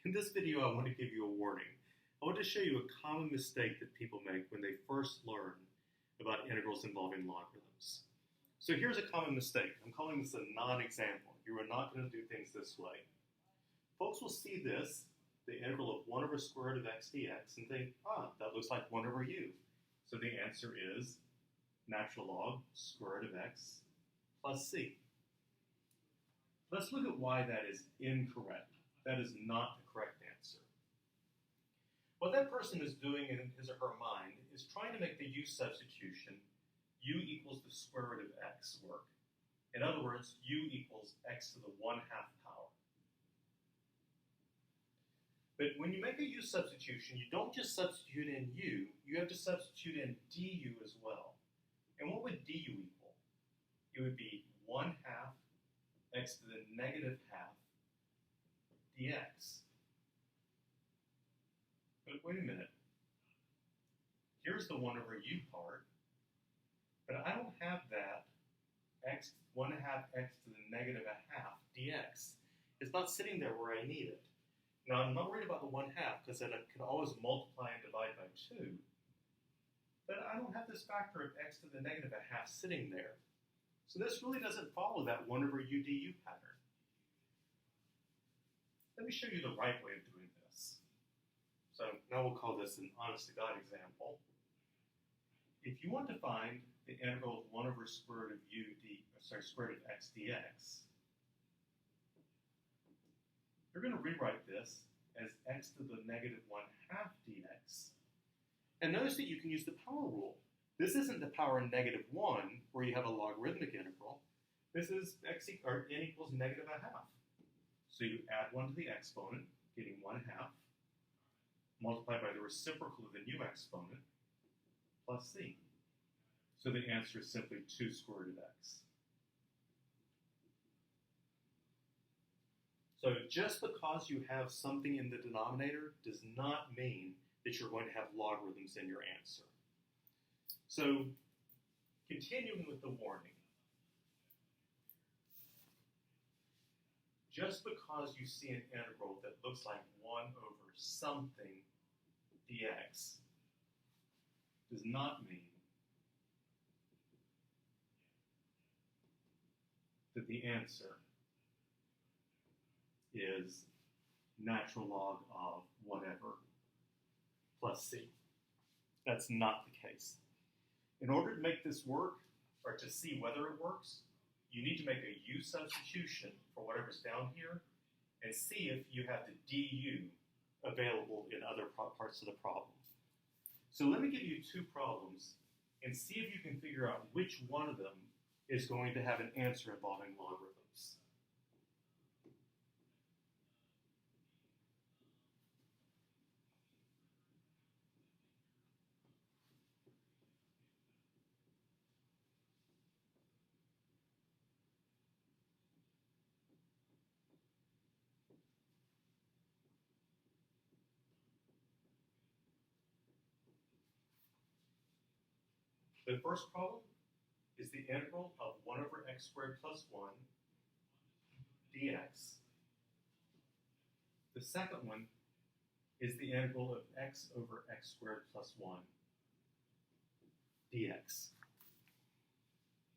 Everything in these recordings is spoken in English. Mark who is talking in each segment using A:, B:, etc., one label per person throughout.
A: In this video, I want to give you a warning. I want to show you a common mistake that people make when they first learn about integrals involving logarithms. So here's a common mistake. I'm calling this a non-example. You are not going to do things this way. Folks will see this, the integral of 1 over square root of x dx, and think, that looks like 1 over u. So the answer is natural log square root of x plus c. Let's look at why that is incorrect. That is not the correct answer. What that person is doing in his or her mind is trying to make the u substitution u equals the square root of x work. In other words, u equals x to the 1/2 power. But when you make a u substitution, you don't just substitute in u, you have to substitute in du as well. And what would du equal? It would be 1/2 x to the negative half dx. But wait a minute. Here's the 1 over u part, but I don't have that 1/2 x to the negative 1/2 dx. It's not sitting there where I need it. Now, I'm not worried about the 1/2 because then I can always multiply and divide by 2. But I don't have this factor of x to the negative 1/2 sitting there. So this really doesn't follow that 1 over u du pattern. Let me show you the right way of doing this. So now we'll call this an honest-to-God example. If you want to find the integral of 1 over square root of square root of x dx, you're going to rewrite this as x to the negative 1/2 dx. And notice that you can use the power rule. This isn't the power of -1, where you have a logarithmic integral. This is n equals negative 1/2. So you add 1 to the exponent, getting 1/2, multiplied by the reciprocal of the new exponent, plus c. So the answer is simply 2 square root of x. So just because you have something in the denominator does not mean that you're going to have logarithms in your answer. So continuing with the warning, just because you see an integral that looks like 1 over something dx does not mean that the answer is natural log of whatever plus c. That's not the case. In order to make this work, or to see whether it works, you need to make a u substitution for whatever's down here and see if you have the du available in other parts of the problem. So let me give you 2 problems and see if you can figure out which one of them is going to have an answer involving logarithms. The first problem is the integral of 1 over x squared plus 1 dx. The second one is the integral of x over x squared plus 1 dx.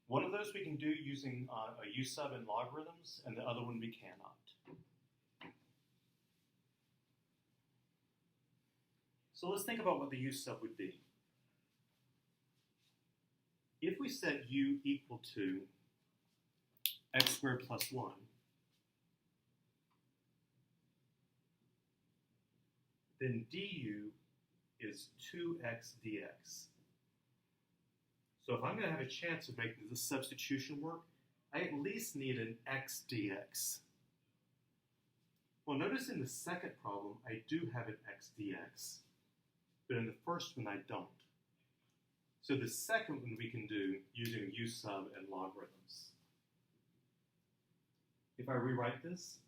A: One of those we can do using a u sub and logarithms, and the other one we cannot. So let's think about what the u sub would be. If we set u equal to x squared plus 1, then du is 2x dx. So if I'm going to have a chance of making this substitution work, I at least need an x dx. Well, notice in the second problem, I do have an x dx, but in the first one, I don't. So the second one we can do using u sub and logarithms. If I rewrite this,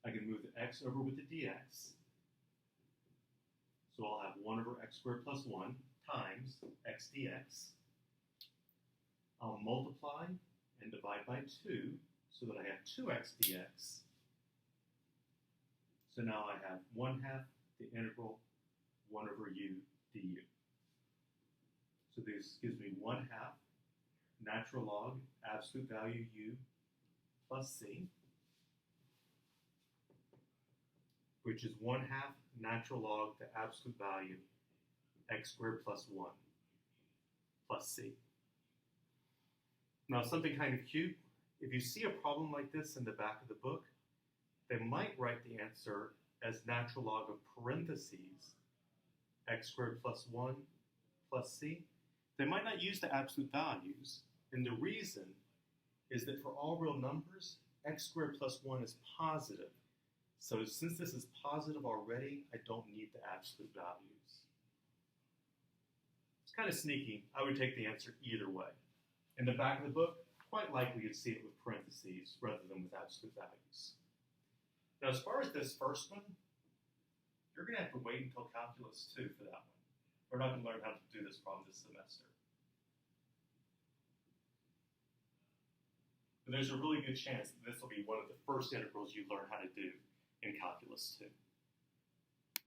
A: I can move the x over with the dx. So I'll have 1 over x squared plus 1 times x dx. I'll multiply and divide by 2 so that I have 2x dx. So now I have 1/2 the integral 1 over u du. So this gives me 1/2 natural log absolute value u plus c, which is 1/2 natural log the absolute value x squared plus 1 plus c. Now something kind of cute, if you see a problem like this in the back of the book, they might write the answer as natural log of parentheses x squared plus 1 plus c. They might not use the absolute values, and the reason is that for all real numbers, x squared plus 1 is positive. So since this is positive already, I don't need the absolute values. It's kind of sneaky. I would take the answer either way. In the back of the book, quite likely you'd see it with parentheses rather than with absolute values. Now, as far as this first one, you're going to have to wait until Calculus 2 for that one. We're not going to learn how to do this problem this semester. But there's a really good chance that this will be one of the first integrals you learn how to do in Calculus 2.